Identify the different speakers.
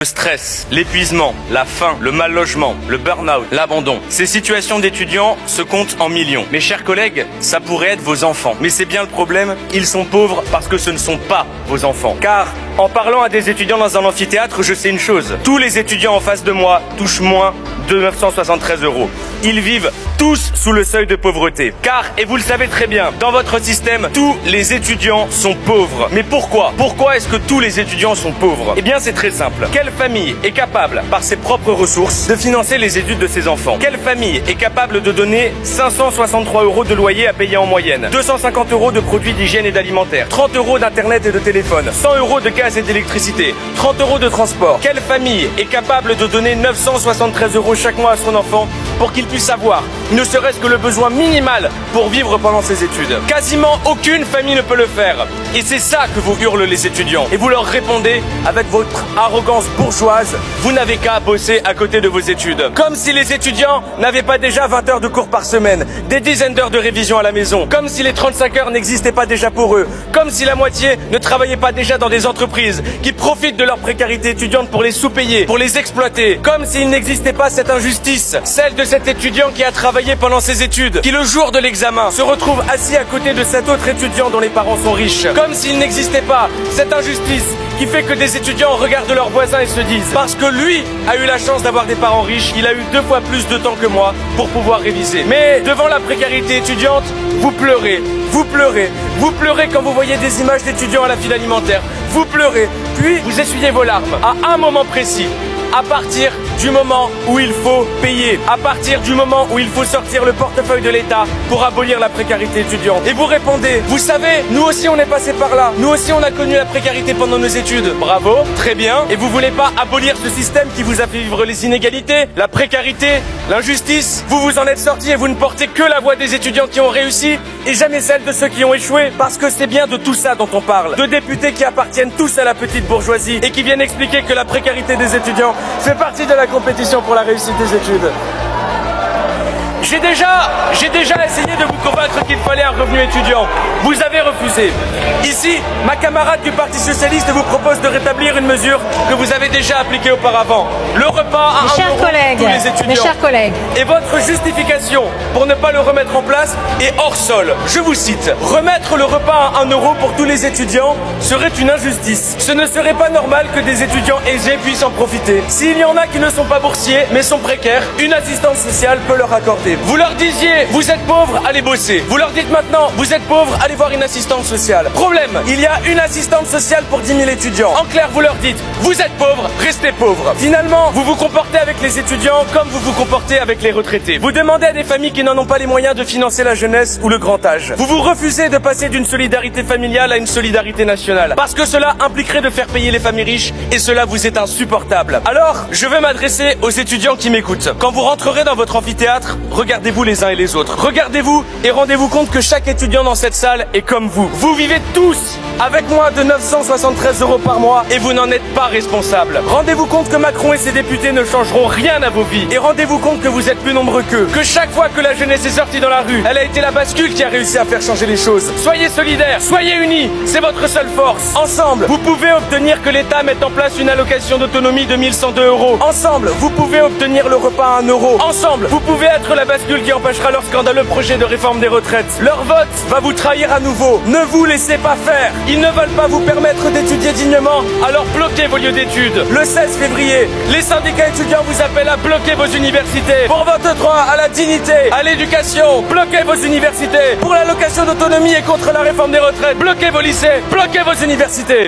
Speaker 1: Le stress, l'épuisement, la faim, le mal logement, le burn-out, l'abandon. Ces situations d'étudiants se comptent en millions. Mes chers collègues, ça pourrait être vos enfants. Mais c'est bien le problème, ils sont pauvres parce que ce ne sont pas vos enfants. Car, en parlant à des étudiants dans un amphithéâtre, je sais une chose. Tous les étudiants en face de moi touchent moins de 973 €. Ils vivent tous sous le seuil de pauvreté. Car, et vous le savez très bien, dans votre système, tous les étudiants sont pauvres. Mais pourquoi? Pourquoi est-ce que tous les étudiants sont pauvres? Eh bien, c'est très simple. Quelle famille est capable, par ses propres ressources, de financer les études de ses enfants? Quelle famille est capable de donner 563 € de loyer à payer en moyenne, 250 € de produits d'hygiène et d'alimentaire, 30 € d'internet et de téléphone, 100 € de gaz et d'électricité, 30 € de transport? Quelle famille est capable de donner 973 € chaque mois à son enfant pour qu'il puisse avoir ne serait-ce que le besoin minimal pour vivre pendant ses études? Quasiment aucune famille ne peut le faire. Et c'est ça que vous hurlent les étudiants. Et vous leur répondez avec votre arrogance bourgeoise, vous n'avez qu'à bosser à côté de vos études. Comme si les étudiants n'avaient pas déjà 20 heures de cours par semaine, des dizaines d'heures de révision à la maison. Comme si les 35 heures n'existaient pas déjà pour eux. Comme si la moitié ne travaillait pas déjà dans des entreprises qui profitent de leur précarité étudiante pour les sous-payer, pour les exploiter. Comme s'il n'existait pas cette injustice, celle de cet étudiant qui a travaillé pendant ses études, qui le jour de l'examen se retrouve assis à côté de cet autre étudiant dont les parents sont riches. Comme s'il n'existait pas cette injustice qui fait que des étudiants regardent leurs voisins et se disent: parce que lui a eu la chance d'avoir des parents riches, il a eu 2 fois plus de temps que moi pour pouvoir réviser. Mais devant la précarité étudiante, vous pleurez, vous pleurez, vous pleurez quand vous voyez des images d'étudiants à la file alimentaire, vous pleurez, puis vous essuyez vos larmes à un moment précis. À partir du moment où il faut payer, à partir du moment où il faut sortir le portefeuille de l'État pour abolir la précarité étudiante. Et vous répondez: vous savez, nous aussi on est passé par là, nous aussi on a connu la précarité pendant nos études. Bravo, très bien. Et vous voulez pas abolir ce système qui vous a fait vivre les inégalités, la précarité, l'injustice? Vous vous en êtes sortis et vous ne portez que la voix des étudiants qui ont réussi et jamais celle de ceux qui ont échoué. Parce que c'est bien de tout ça dont on parle. De députés qui appartiennent tous à la petite bourgeoisie et qui viennent expliquer que la précarité des étudiants fait partie de la compétition pour la réussite des études. J'ai déjà essayé de vous convaincre qu'il fallait un revenu étudiant. Vous avez refusé. Ici, ma camarade du Parti Socialiste vous propose de rétablir une mesure que vous avez déjà appliquée auparavant. Le repas à 1 € pour tous les étudiants.
Speaker 2: Mes chers collègues.
Speaker 1: Et votre justification pour ne pas le remettre en place est hors sol. Je vous cite: remettre le repas à 1 € pour tous les étudiants serait une injustice. Ce ne serait pas normal que des étudiants aisés puissent en profiter. S'il y en a qui ne sont pas boursiers mais sont précaires, une assistance sociale peut leur accorder. Vous leur disiez: vous êtes pauvres, allez bosser. Vous leur dites maintenant: vous êtes pauvres, allez voir une assistante sociale. Problème, il y a une assistante sociale pour 10 000 étudiants. En clair, vous leur dites: vous êtes pauvres, restez pauvres. Finalement, vous vous comportez avec les étudiants comme vous vous comportez avec les retraités. Vous demandez à des familles qui n'en ont pas les moyens de financer la jeunesse ou le grand âge. Vous vous refusez de passer d'une solidarité familiale à une solidarité nationale. Parce que cela impliquerait de faire payer les familles riches et cela vous est insupportable. Alors, je veux m'adresser aux étudiants qui m'écoutent. Quand vous rentrerez dans votre amphithéâtre, regardez-vous les uns et les autres. Regardez-vous et rendez-vous compte que chaque étudiant dans cette salle est comme vous. Vous vivez tous avec moins de 973 € par mois et vous n'en êtes pas responsable. Rendez-vous compte que Macron et ses députés ne changeront rien à vos vies. Et rendez-vous compte que vous êtes plus nombreux qu'eux. Que chaque fois que la jeunesse est sortie dans la rue, elle a été la bascule qui a réussi à faire changer les choses. Soyez solidaires, soyez unis, c'est votre seule force. Ensemble, vous pouvez obtenir que l'État mette en place une allocation d'autonomie de 1102 €. Ensemble, vous pouvez obtenir le repas à 1 €. Ensemble, vous pouvez être la bascule qui empêchera leur scandaleux projet de réforme des retraites. Leur vote va vous trahir à nouveau. Ne vous laissez pas faire. Ils ne veulent pas vous permettre d'étudier dignement, alors bloquez vos lieux d'études. Le 16 février, les syndicats étudiants vous appellent à bloquer vos universités. Pour votre droit à la dignité, à l'éducation, bloquez vos universités. Pour l'allocation d'autonomie et contre la réforme des retraites, bloquez vos lycées, bloquez vos universités.